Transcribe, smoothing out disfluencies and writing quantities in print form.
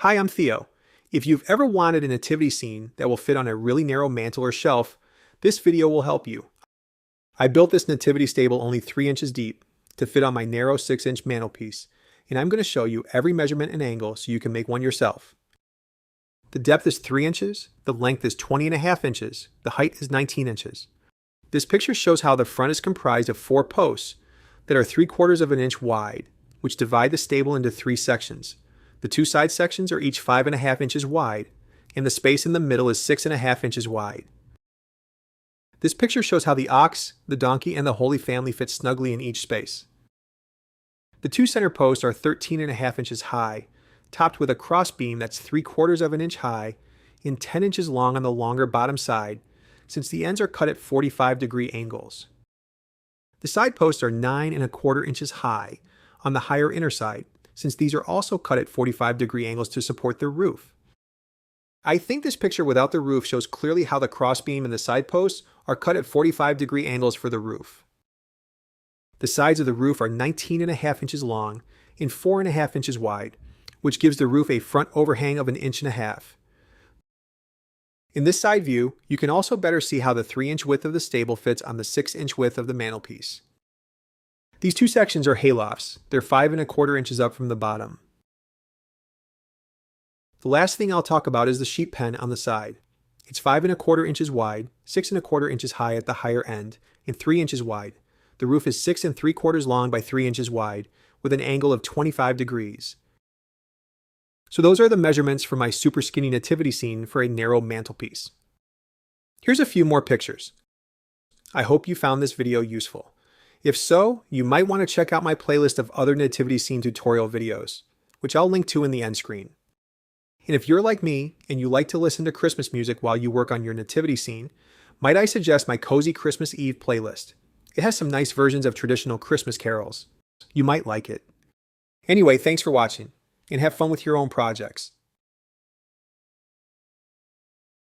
Hi, I'm Theo. If you've ever wanted a nativity scene that will fit on a really narrow mantel or shelf, this video will help you. I built this nativity stable only 3 inches deep to fit on my narrow 6-inch mantelpiece, and I'm going to show you every measurement and angle so you can make one yourself. The depth is 3 inches, the length is 20.5 inches, the height is 19 inches. This picture shows how the front is comprised of 4 posts that are 3/4 of an inch wide, which divide the stable into 3 sections. The 2 side sections are each 5.5 inches wide, and the space in the middle is 6.5 inches wide. This picture shows how the ox, the donkey, and the Holy Family fit snugly in each space. The 2 center posts are 13.5 inches high, topped with a cross beam that's 3/4 of an inch high and 10 inches long on the longer bottom side, since the ends are cut at 45-degree angles. The side posts are 9.25 inches high on the higher inner side, since these are also cut at 45-degree angles to support the roof. I think this picture without the roof shows clearly how the crossbeam and the side posts are cut at 45-degree angles for the roof. The sides of the roof are 19.5 inches long and 4.5 inches wide, which gives the roof a front overhang of 1.5 inches. In this side view, you can also better see how the 3-inch width of the stable fits on the 6-inch width of the mantelpiece. These 2 sections are haylofts. They're 5.25 inches up from the bottom. The last thing I'll talk about is the sheep pen on the side. It's 5.25 inches wide, 6.25 inches high at the higher end, and 3 inches wide. The roof is 6 3/4 long by 3 inches wide, with an angle of 25 degrees. So those are the measurements for my super skinny nativity scene for a narrow mantelpiece. Here's a few more pictures. I hope you found this video useful. If so, you might want to check out my playlist of other nativity scene tutorial videos, which I'll link to in the end screen. And if you're like me and you like to listen to Christmas music while you work on your nativity scene, might I suggest my Cozy Christmas Eve playlist? It has some nice versions of traditional Christmas carols. You might like it. Anyway, thanks for watching, and have fun with your own projects.